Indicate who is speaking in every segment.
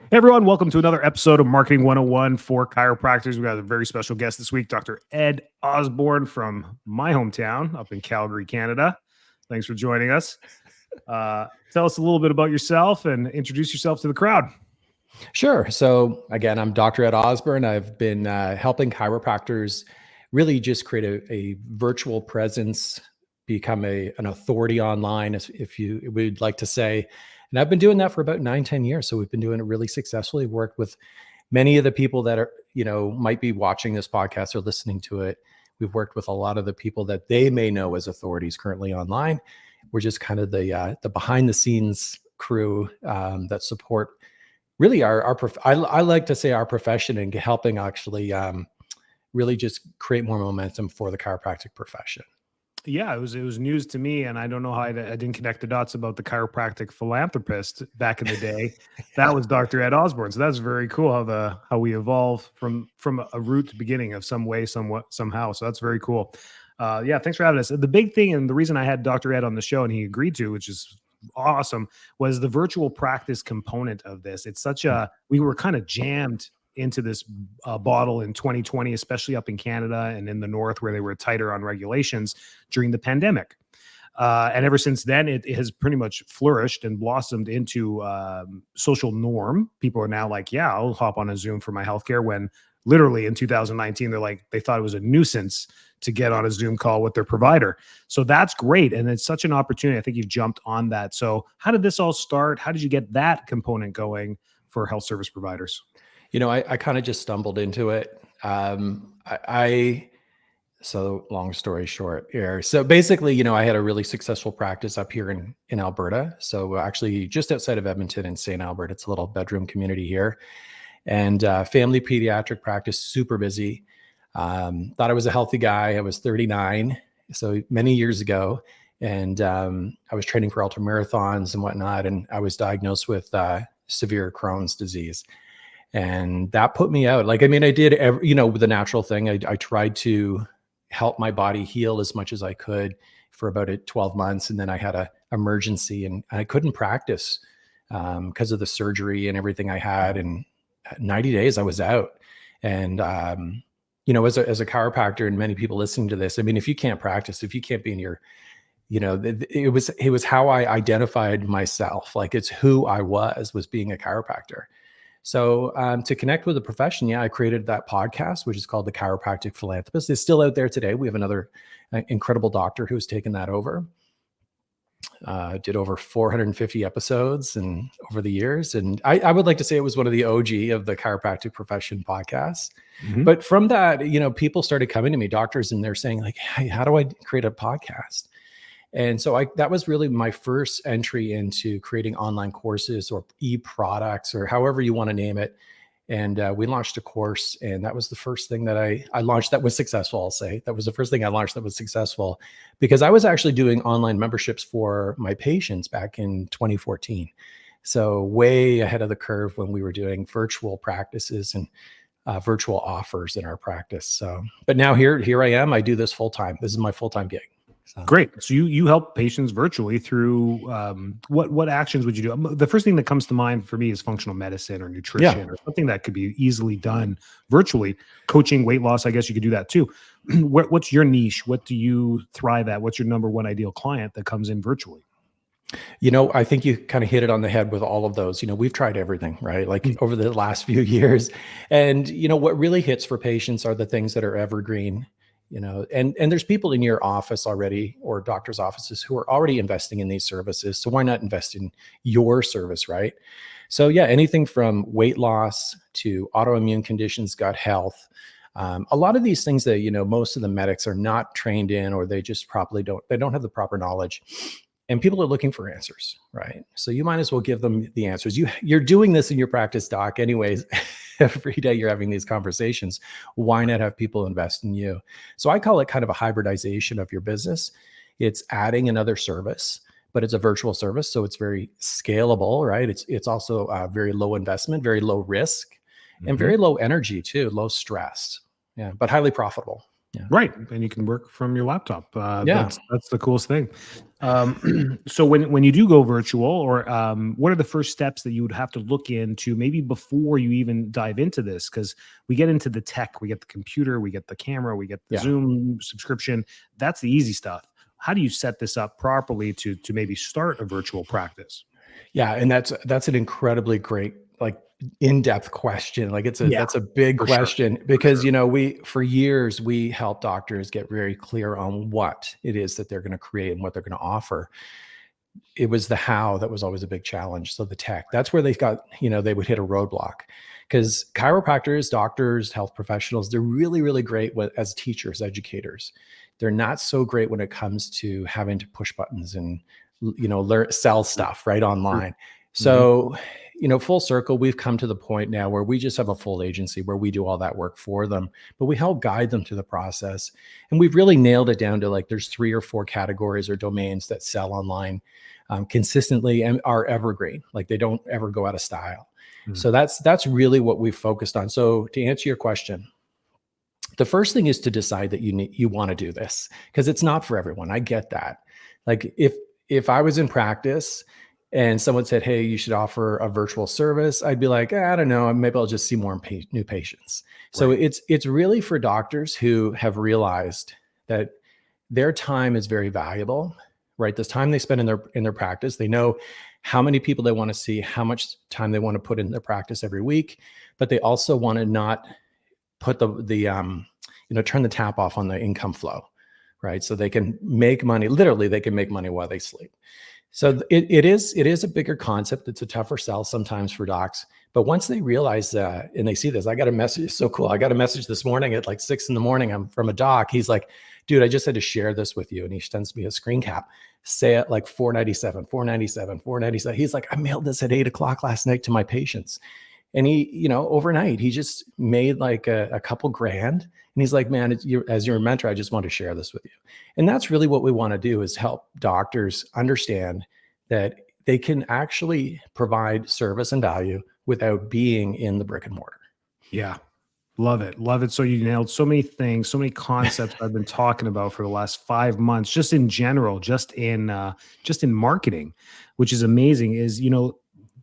Speaker 1: Hey everyone, welcome to another episode of Marketing 101 for chiropractors. We got a very special guest this week, Dr. Ed Osborne from my hometown up in Calgary, Canada. Thanks for joining us. Tell us a little bit about yourself and introduce yourself to the crowd.
Speaker 2: Sure. So again, I'm Dr. Ed Osborne. I've been helping chiropractors really just create a virtual presence, become an authority online, if you would like to say. And I've been doing that for about 9-10 years. So we've been doing it really successfully, worked with many of the people that are, might be watching this podcast or listening to it. We've worked with a lot of the people that they may know as authorities currently online. We're just kind of the behind the scenes crew that support really I like to say our profession and helping actually really just create more momentum for the chiropractic profession.
Speaker 1: Yeah, it was news to me, and I don't know how I didn't connect the dots about the chiropractic philanthropist back in the day. That was Dr. Ed Osborne. So that's very cool how we evolve from a root beginning of some way, somehow. So that's very cool. Yeah, thanks for having us. The big thing, and the reason I had Dr. Ed on the show and he agreed to, which is awesome, was the virtual practice component of this. It's we were kind of jammed into this bottle in 2020, especially up in Canada and in the North where they were tighter on regulations during the pandemic. And ever since then, it has pretty much flourished and blossomed into social norm. People are now like, yeah, I'll hop on a Zoom for my healthcare, when literally in 2019, they thought it was a nuisance to get on a Zoom call with their provider. So that's great. And it's such an opportunity. I think you've jumped on that. So how did this all start? How did you get that component going for health service providers?
Speaker 2: I kind of just stumbled into it. So long story short here. So basically, I had a really successful practice up here in Alberta. So actually just outside of Edmonton in St. Albert, it's a little bedroom community here, and family pediatric practice, super busy. Thought I was a healthy guy. I was 39, so many years ago. And I was training for ultramarathons and whatnot. And I was diagnosed with severe Crohn's disease. And that put me out. I did, with the natural thing. I tried to help my body heal as much as I could for about 12 months. And then I had an emergency and I couldn't practice because of the surgery and everything I had. And 90 days I was out. And, as a chiropractor and many people listening to this, if you can't practice, if you can't be in your, it was how I identified myself. It's who I was being a chiropractor. So to connect with the profession, I created that podcast, which is called The Chiropractic Philanthropist. It's still out there today. We have another incredible doctor who's taken that over. Did over 450 episodes and over the years. And I would like to say it was one of the OG of the chiropractic profession podcasts. Mm-hmm. But from that, people started coming to me, doctors, and they're saying hey, how do I create a podcast? And so that was really my first entry into creating online courses or e-products or however you want to name it. And we launched a course, and that was the first thing that I launched that was successful. I'll say that was the first thing I launched that was successful, because I was actually doing online memberships for my patients back in 2014. So way ahead of the curve when we were doing virtual practices and virtual offers in our practice. So, but now here I am. I do this full time. This is my full-time gig. So.
Speaker 1: Great. So you help patients virtually through what actions would you do? The first thing that comes to mind for me is functional medicine or nutrition or something that could be easily done virtually. Coaching, weight loss, I guess you could do that too. What's your niche? What do you thrive at? What's your number one ideal client that comes in virtually?
Speaker 2: I think you kind of hit it on the head with all of those. We've tried everything, right? Over the last few years. And, what really hits for patients are the things that are evergreen. And there's people in your office already, or doctor's offices, who are already investing in these services. So why not invest in your service, right? So anything from weight loss to autoimmune conditions, gut health, a lot of these things that, most of the medics are not trained in, or they just probably don't have the proper knowledge. And people are looking for answers, right? So you might as well give them the answers. You're doing this in your practice, doc, anyways. Every day you're having these conversations. Why not have people invest in you? So I call it kind of a hybridization of your business. It's adding another service, but it's a virtual service, so it's very scalable, right? It's also very low investment, very low risk, and very low energy too, low stress. Yeah, but highly profitable. Yeah.
Speaker 1: Right. And you can work from your laptop. That's the coolest thing. So when you do go virtual, or what are the first steps that you would have to look into maybe before you even dive into this? Because we get into the tech, we get the computer, we get the camera, we get the
Speaker 2: Yeah.
Speaker 1: Zoom subscription. That's the easy stuff. How do you set this up properly to maybe start a virtual practice?
Speaker 2: Yeah, and that's an incredibly great, like, in-depth question. Like,
Speaker 1: Yeah,
Speaker 2: that's a big
Speaker 1: for sure.
Speaker 2: question
Speaker 1: For
Speaker 2: because,
Speaker 1: sure.
Speaker 2: we for years we help doctors get very clear on what it is that they're going to create and what they're going to offer. It was the how that was always a big challenge. So the tech, that's where they got, they would hit a roadblock because chiropractors, doctors, health professionals, they're really, really great as teachers, educators. They're not so great when it comes to having to push buttons and, learn, sell stuff right online.
Speaker 1: Mm-hmm.
Speaker 2: So, full circle, we've come to the point now where we just have a full agency where we do all that work for them, but we help guide them through the process. And we've really nailed it down to, like, there's 3 or 4 categories or domains that sell online consistently and are evergreen. Like, they don't ever go out of style.
Speaker 1: Mm-hmm.
Speaker 2: So that's really what we've focused on. So to answer your question, the first thing is to decide that you want to do this, because it's not for everyone. I get that. Like, if I was in practice and someone said, "Hey, you should offer a virtual service," I'd be like, I don't know, maybe I'll just see more new patients. So
Speaker 1: Right.
Speaker 2: it's really for doctors who have realized that their time is very valuable, right? This time they spend in their practice, they know how many people they want to see, how much time they want to put in their practice every week, but they also want to not put turn the tap off on the income flow, right? So they can make money. Literally, they can make money while they sleep. So it is a bigger concept. It's a tougher sell sometimes for docs. But once they realize that and they see this, I got a message. It's so cool. I got a message this morning at like 6 a.m. I'm from a doc. He's like, "Dude, I just had to share this with you." And he sends me a screen cap. Say it like 497, 497, 497. He's like, "I mailed this at 8 o'clock last night to my patients." And he, overnight, he just made like a couple grand. And he's like, "Man, as your mentor, I just want to share this with you." And that's really what we want to do, is help doctors understand that they can actually provide service and value without being in the brick and mortar.
Speaker 1: Yeah. Love it. Love it. So you nailed so many things, so many concepts I've been talking about for the last 5 months, just in general, just in marketing, which is amazing. Is,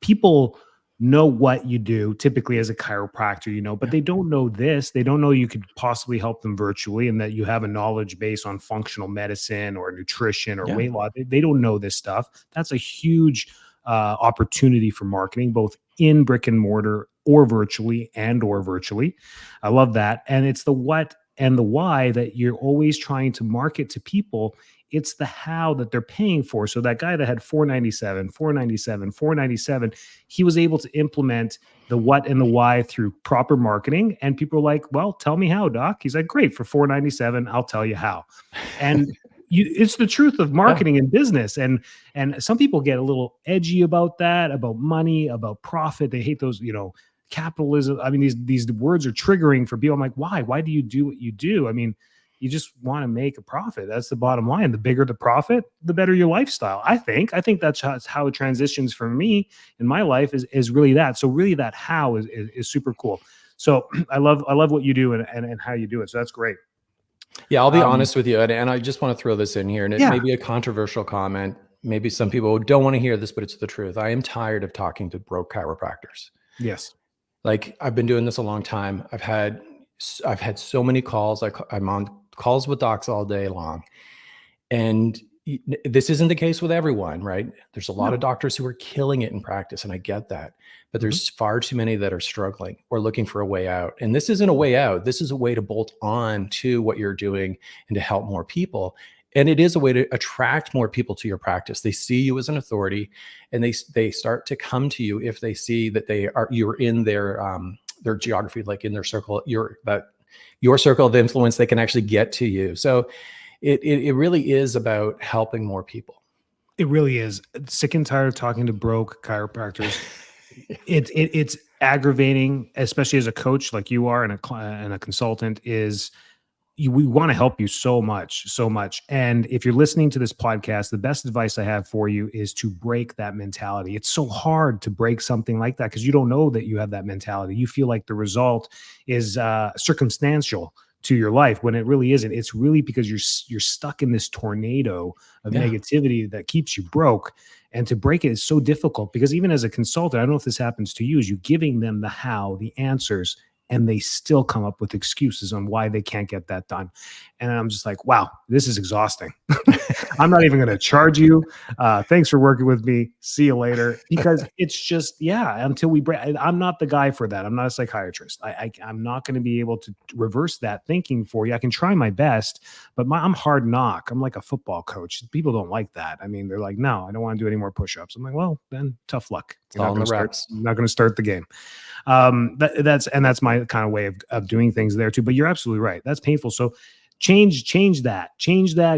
Speaker 1: people know what you do typically as a chiropractor, but
Speaker 2: Yeah.
Speaker 1: they don't know this. They don't know you could possibly help them virtually, and that you have a knowledge base on functional medicine or nutrition or
Speaker 2: Yeah.
Speaker 1: weight loss. They don't know this stuff. That's a huge opportunity for marketing, both in brick and mortar or virtually. I love that. And it's the what and the why that you're always trying to market to people. It's the how that they're paying for. So that guy that had 497, 497, 497, he was able to implement the what and the why through proper marketing. And people are like, "Well, tell me how, doc." He's like, "Great, for 497, I'll tell you how." And it's the truth of
Speaker 2: Yeah.
Speaker 1: marketing and business. And some people get a little edgy about that, about money, about profit. They hate those, capitalism. I mean, these words are triggering for people. I'm like, why do you do what you do? I mean, you just want to make a profit. That's the bottom line. The bigger the profit, the better your lifestyle. I think that's how it transitions for me in my life, is really that. So really that how is super cool. So I love what you do, and how you do it. So that's great.
Speaker 2: Yeah, I'll be
Speaker 1: Um,
Speaker 2: honest with you. And I just want to throw this in here, and it may
Speaker 1: yeah.
Speaker 2: be a controversial comment. Maybe some people don't want to hear this, but it's the truth. I am tired of talking to broke chiropractors.
Speaker 1: Yes.
Speaker 2: Like, I've been doing this a long time. I've had so many calls. I'm on calls with docs all day long. And this isn't the case with everyone, right? There's a lot
Speaker 1: No.
Speaker 2: of doctors who are killing it in practice, and I get that. But
Speaker 1: Mhm.
Speaker 2: there's far too many that are struggling or looking for a way out. And this isn't a way out. This is a way to bolt on to what you're doing and to help more people. And it is a way to attract more people to your practice. They see you as an authority, and they start to come to you if they see that you're in their geography, like in their circle, your circle of influence. They can actually get to you. So it really is about helping more people.
Speaker 1: It really is. Sick and tired of talking to broke chiropractors. It's aggravating, especially as a coach like you are, and a consultant. We want to help you so much, so much. And if you're listening to this podcast, the best advice I have for you is to break that mentality. It's so hard to break something like that because you don't know that you have that mentality. You feel like the result is circumstantial to your life, when it really isn't. It's really because you're stuck in this tornado of
Speaker 2: Yeah.
Speaker 1: negativity that keeps you broke. And to break it is so difficult, because even as a consultant, I don't know if this happens to you, is you giving them the how, the answers, and they still come up with excuses on why they can't get that done. And I'm just like, wow, this is exhausting. I'm not even going to charge you. Thanks for working with me. See you later. Because it's just, yeah, until we break. I'm not the guy for that. I'm not a psychiatrist. I'm not going to be able to reverse that thinking for you. I can try my best, but I'm hard knock. I'm like a football coach. People don't like that. I mean, they're like, no, I don't want to do any more push-ups. I'm like, well, then tough luck.
Speaker 2: It's all in the reps.
Speaker 1: You're not going to start the game. That's my kind of way of doing things there too. But you're absolutely right. That's painful. So change that,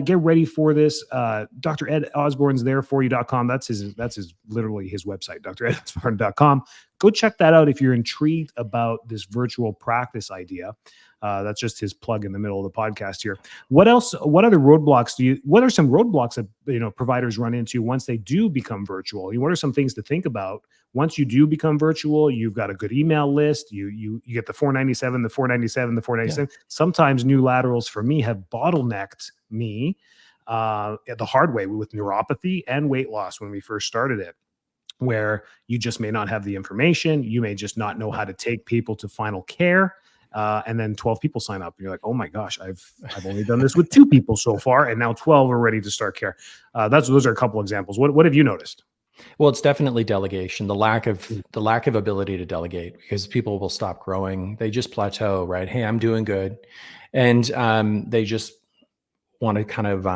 Speaker 1: get ready for this. Dr. Ed Osborne's there for you.com. That's literally his website, dredosborne.com. Go check that out if you're intrigued about this virtual practice idea. That's just his plug in the middle of the podcast here. What else? What other roadblocks what are some roadblocks that, providers run into once they do become virtual? What are some things to think about once you do become virtual? You've got a good email list. You get the 497, the 497, the 497. Yeah. Sometimes new laterals for me have bottlenecked me the hard way with neuropathy and weight loss when we first started it, where you just may not have the information. You may just not know how to take people to final care. And then 12 people sign up and you're like, oh my gosh, I've only done this with 2 people so far. And now 12 are ready to start care. Those are a couple examples. What have you noticed?
Speaker 2: Well, it's definitely delegation, the lack of ability to delegate, because people will stop growing. They just plateau, right? Hey, I'm doing good. And they just want to kind of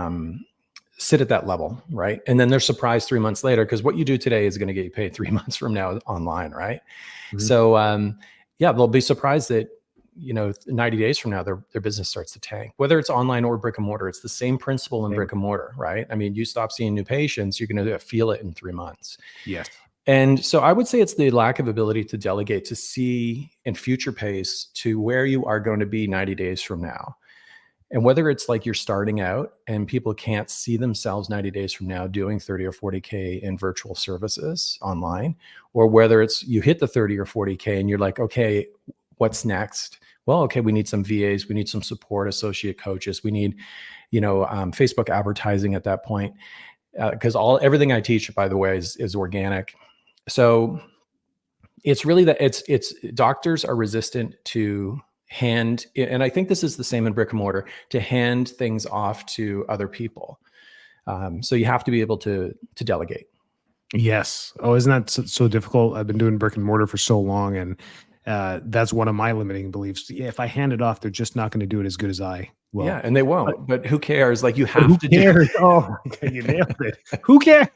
Speaker 2: sit at that level, right? And then they're surprised 3 months later, because what you do today is going to get you paid 3 months from now online, right? Mm-hmm. So yeah, they'll be surprised that 90 days from now, their business starts to tank. Whether it's online or brick and mortar, it's the same principle in brick and mortar, right? I mean, you stop seeing new patients, you're going to feel it in 3 months.
Speaker 1: Yes.
Speaker 2: And so I would say it's the lack of ability to delegate, to see in future pace to where you are going to be 90 days from now. And whether it's like you're starting out and people can't see themselves 90 days from now doing 30 or 40K in virtual services online, or whether it's you hit the 30 or 40K and you're like, okay, what's next? Well, okay, we need some VAs, we need some support, associate coaches, we need, Facebook advertising at that point, because everything I teach, by the way, is organic. So it's really that it's doctors are resistant to hand, and I think this is the same in brick and mortar, to hand things off to other people. So you have to be able to delegate.
Speaker 1: Yes. Oh, isn't that so difficult? I've been doing brick and mortar for so long, and that's one of my limiting beliefs. Yeah, if I hand it off, they're just not going to do it as good as I will.
Speaker 2: Yeah, and they won't. But who cares? Like, you have to
Speaker 1: do it. Oh, okay, you nailed it. Who cares?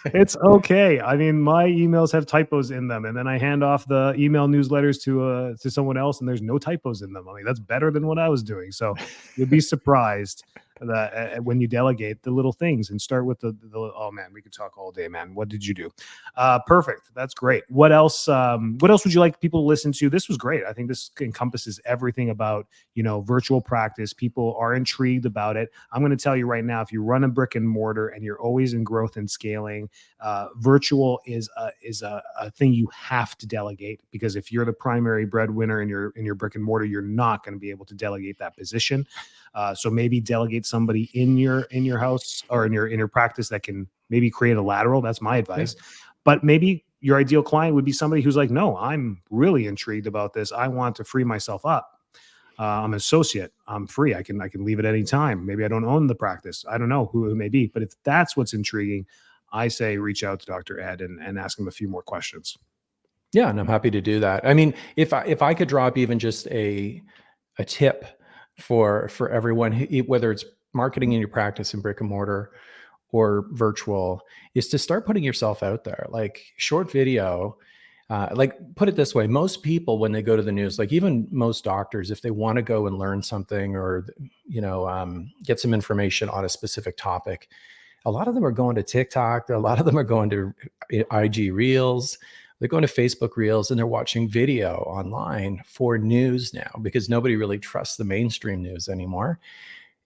Speaker 1: It's okay. I mean, my emails have typos in them, and then I hand off the email newsletters to someone else, and there's no typos in them. I mean, that's better than what I was doing. So you'll be surprised that when you delegate the little things and start with the oh man, we could talk all day, man. What did you do? Perfect. That's great. What else would you like people to listen to? This was great. I think this encompasses everything about, virtual practice. People are intrigued about it. I'm going to tell you right now, if you run a brick and mortar and you're always in growth and scaling, virtual is a thing you have to delegate, because if you're the primary breadwinner in your brick and mortar, you're not going to be able to delegate that position. So maybe delegate somebody in your house or in your practice that can maybe create a lateral. That's my advice. Yeah. But maybe your ideal client would be somebody who's like, no, I'm really intrigued about this. I want to free myself up. I'm an associate. I'm free. I can leave at any time. Maybe I don't own the practice. I don't know who it may be. But if that's what's intriguing, I say reach out to Dr. Ed and ask him a few more questions.
Speaker 2: Yeah, and I'm happy to do that. I mean, if I could drop even just a tip for everyone, whether it's marketing in your practice in brick and mortar or virtual, is to start putting yourself out there. Like short video, like put it this way, most people, when they go to the news, like even most doctors, if they want to go and learn something or, get some information on a specific topic, a lot of them are going to TikTok. A lot of them are going to IG Reels. They're going to Facebook Reels, and they're watching video online for news now, because nobody really trusts the mainstream news anymore.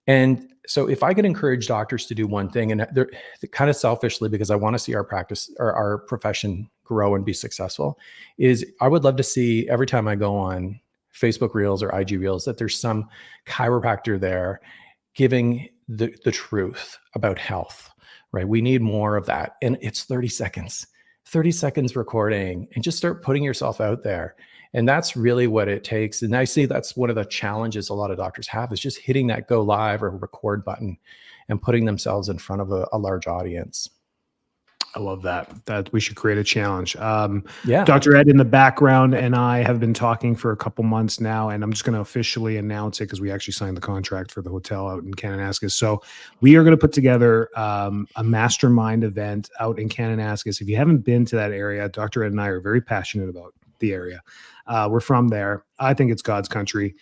Speaker 2: And so if I could encourage doctors to do one thing, and they're kind of selfishly, because I want to see our practice or our profession grow and be successful, is I would love to see every time I go on Facebook Reels or IG Reels that there's some chiropractor there giving the truth about health, right? We need more of that. And it's 30 seconds recording, and just start putting yourself out there. And that's really what it takes. And I see that's one of the challenges a lot of doctors have, is just hitting that go live or record button and putting themselves in front of a large audience.
Speaker 1: I love that we should create a challenge.
Speaker 2: Yeah.
Speaker 1: Dr. Ed in the background and I have been talking for a couple months now, and I'm just going to officially announce it because we actually signed the contract for the hotel out in Kananaskis. So we are going to put together a mastermind event out in Kananaskis. If you haven't been to that area, Dr. Ed and I are very passionate about the area. We're from there. I think it's God's country.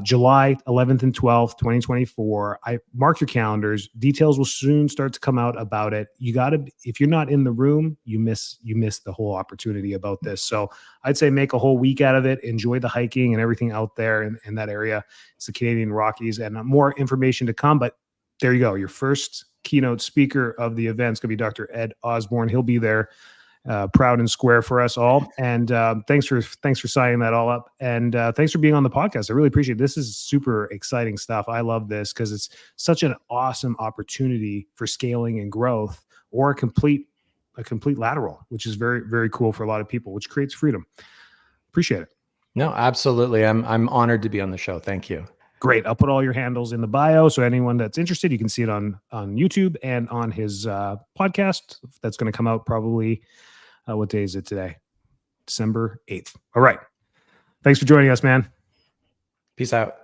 Speaker 1: July 11th and 12th, 2024. I mark your calendars. Details will soon start to come out about it. You got to, if you're not in the room, you miss the whole opportunity about this. So I'd say make a whole week out of it. Enjoy the hiking and everything out there in that area. It's the Canadian Rockies, and more information to come. But there you go. Your first keynote speaker of the event is going to be Dr. Ed Osborne. He'll be there. Proud and square for us all. And thanks for signing that all up. And thanks for being on the podcast. I really appreciate it. This is super exciting stuff. I love this because it's such an awesome opportunity for scaling and growth, or a complete lateral, which is very, very cool for a lot of people, which creates freedom. Appreciate it.
Speaker 2: No, absolutely. I'm honored to be on the show. Thank you.
Speaker 1: Great. I'll put all your handles in the bio, so anyone that's interested, you can see it on YouTube and on his podcast that's going to come out probably. What day is it today? December 8th. All right. Thanks for joining us, man.
Speaker 2: Peace out.